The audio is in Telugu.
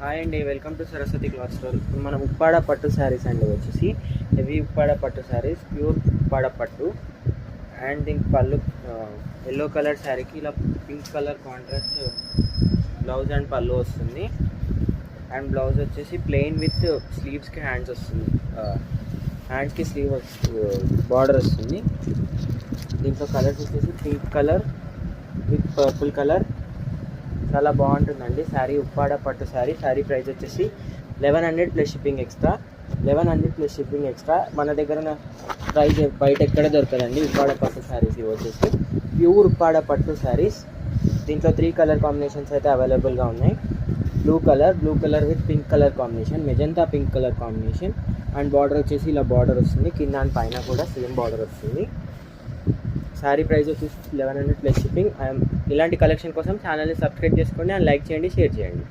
హాయ్ అండి, welcome to Saraswati cloth store. మనం ఉప్పాడ పట్టు శారీస్ అండి వచ్చేసి హెవీ ఉప్పాడ పట్టు శారీస్, ప్యూర్ ఉప్పాడ పట్టు. అండ్ దీనికి పళ్ళు ఎల్లో కలర్ శారీకి ఇలా pink colour contrast blouse and పళ్ళు వస్తుంది. అండ్ బ్లౌజ్ వచ్చేసి ప్లెయిన్ విత్ స్లీవ్స్కి హ్యాండ్స్ వస్తుంది. హ్యాండ్స్కి స్లీవ్ బార్డర్ వస్తుంది. దీంట్లో కలర్స్ వచ్చేసి pink colour with purple colour. చాలా బాగుంటుందండి శారీ. ఉప్పాడ పట్టు శారీ. శారీ ప్రైస్ వచ్చేసి 1100 plus shipping extra. 1100 plus shipping extra. మన దగ్గర ప్రైస్ బయట ఎక్కడ దొరకదండి ఉప్పాడ పట్టు శారీస్. ఇవి వచ్చేసి ప్యూర్ ఉప్పాడ పట్టు శారీస్. దీంట్లో 3 కలర్ కాంబినేషన్స్ అయితే అవైలబుల్గా ఉన్నాయి. Blue colour with pink colour combination, magenta pink colour combination. And border వచ్చేసి ఇలా బార్డర్ వస్తుంది. కింద అండ్ పైన కూడా సేమ్ బార్డర్ వస్తుంది. శారీ ప్రైస్ వచ్చేసి 1100 ప్లస్ షిప్పింగ్. ఇలాంటి కలెక్షన్ కోసం ఛానల్ని సబ్స్క్రైబ్ చేసుకోండి అండ్ లైక్ చేయండి, షేర్ చేయండి.